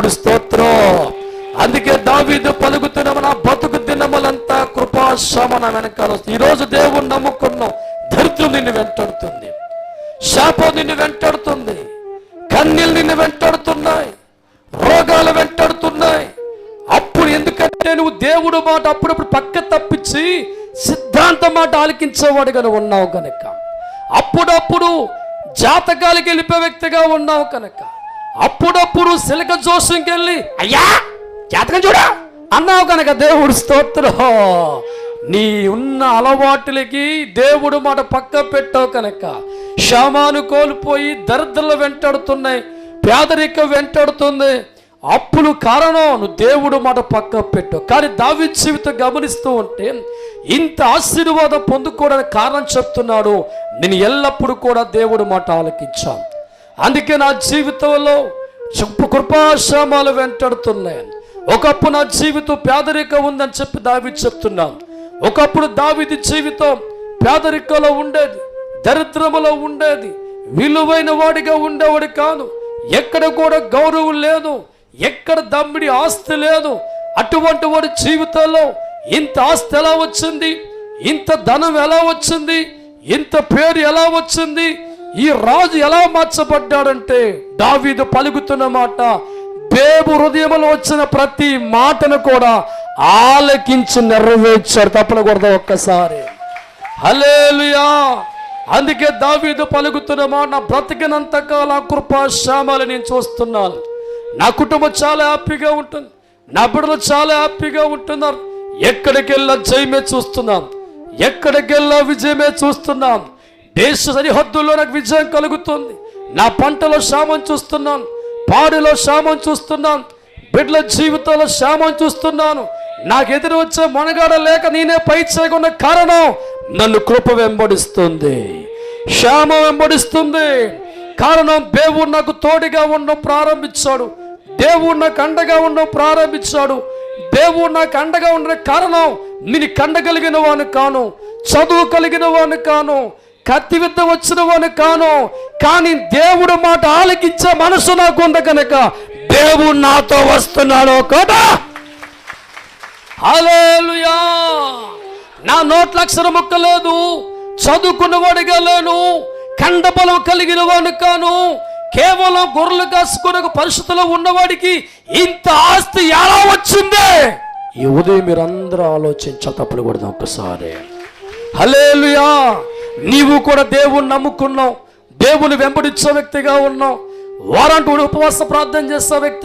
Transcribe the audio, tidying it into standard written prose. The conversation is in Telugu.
దేవుడి స్తోత్రం. అందుకే దావీదు పలుకుతున్న నా బతుకు దినములంతా కృపాశ్రమణ వెనకాల. ఈరోజు దేవుణ్ణి నమ్ముకున్నాం, దరిద్రం నిన్ను వెంటాడుతుంది, శాపం నిన్ను వెంటాడుతుంది, కన్నీళ్ళు నిన్ను వెంటాడుతున్నాయి, రోగాలు వెంటాడుతున్నాయి. అప్పుడు ఎందుకంటే నువ్వు దేవుడు మాట అప్పుడప్పుడు పక్క తప్పించి సిద్ధాంత మాట ఆలకించేవాడుగా ఉన్నావు కనుక, అప్పుడప్పుడు జాతకాలకి వెళ్ళిపోయే వ్యక్తిగా ఉన్నావు కనుక, అప్పుడప్పుడు సిలక జోస్యంకి వెళ్ళి అయ్యా జాతకం చూడా అన్నావు కనుక దేవుడు స్తోత్రం. నీ ఉన్న అలవాటులకి దేవుడు మాట పక్క పెట్టావు కనుక శామాను కోల్పోయి దరిద్రలు వెంటాడుతున్నాయి, పేదరికం వెంటాడుతుంది. అప్పులు కారణం నువ్వు దేవుడు మాట పక్క పెట్టావు. కానీ దావీదు జీవితం గమనిస్తూ ఉంటే ఇంత ఆశీర్వాదం పొందుకోవడానికి కారణం చెప్తున్నాడు, నేను ఎల్లప్పుడూ కూడా దేవుడు మాట ఆలకించాను. అందుకే నా జీవితంలో కృపాశ్రమాలు వెంటాడుతున్నాయి. ఒకప్పుడు నా జీవితం పేదరికం ఉందని చెప్పి దావీదు చెప్తున్నాను. ఒకప్పుడు దావీదు జీవితం పేదరికంలో ఉండేది, దరిద్రములో ఉండేది, విలువైన వాడిగా ఉండేవాడు కాదు, ఎక్కడ కూడా గౌరవం లేదు, ఎక్కడ దమ్మిడి ఆస్తి లేదు. అటువంటి వాడి జీవితంలో ఇంత ఆస్తి ఎలా వచ్చింది, ఇంత ధనం ఎలా వచ్చింది, ఇంత పేరు ఎలా వచ్చింది, ఈ రాజు ఎలా మార్చబడ్డాడంటే దావీదు పలుకుతున్న మాట దేవుని హృదయంలో వచ్చిన ప్రతి మాటను కూడా ఆలకించి నెరవేర్చాడు. తప్పనకూడదు ఒక్కసారి హల్లెలూయా. అందుకే దావీదు పలుకుతున్న మాట, నా బ్రతికినంత కాలం కృపాశ్రమాలు నేను చూస్తున్నాను. నా కుటుంబం చాలా హ్యాపీగా ఉంటుంది, నా బిడ్డలు చాలా హ్యాపీగా ఉంటున్నారు. ఎక్కడికి వెళ్ళా జయమే చూస్తున్నాం, ఎక్కడికి వెళ్ళా విజయమే చూస్తున్నాం. దేశ సరిహద్దుల్లో నాకు విజయం కలుగుతుంది. నా పంటలో క్షేమం చూస్తున్నాను, పాడిలో క్షేమం చూస్తున్నాను, బిడ్డల జీవితంలో క్షేమం చూస్తున్నాను. నాకు ఎదురు వచ్చే మనగాడ లేక నేనే పై చేయకున్న కారణం నన్ను కృప వెంబడిస్తుంది, క్షేమం వెంబడిస్తుంది. కారణం దేవుడు నాకు తోడుగా ఉండడం ప్రారంభించాడు, దేవుడు నాకు అండగా ఉండడం ప్రారంభించాడు. దేవుడు నాకు అండగా ఉండే కారణం నేను కండ కలిగిన వాడిని కాను, చదువు కలిగిన వాడిని కాను, కత్తి విద్ద వచ్చిన వాడిని కాను. కానీ దేవుడు మాట ఆలకించే మనసు నాకు ఉంది కనుక దేవుడు నాతో వస్తున్నాడు కదా. హల్లెలూయా. నా నోట్ల అక్షర ముక్క లేదు, చదువుకున్న వాడిగా లేను, కండ బలం కలిగిన వాడిని కాను. కేవలం గొర్రెలు కాసుకునే పరిస్థితిలో ఉన్నవాడికి ఇంత ఆస్తి ఎలా వచ్చింది? ఈ ఉదయం మీరందరూ ఆలోచించ తప్పులు కూడా ఒక్కసారి. హల్లెలూయా. నీవు కూడా దేవుణ్ణి నమ్ముకున్నావు, దేవుని వెంబడించే వ్యక్తిగా ఉన్నావు, వారాంటి ఉపవాస ప్రార్థన చేసే వ్యక్తి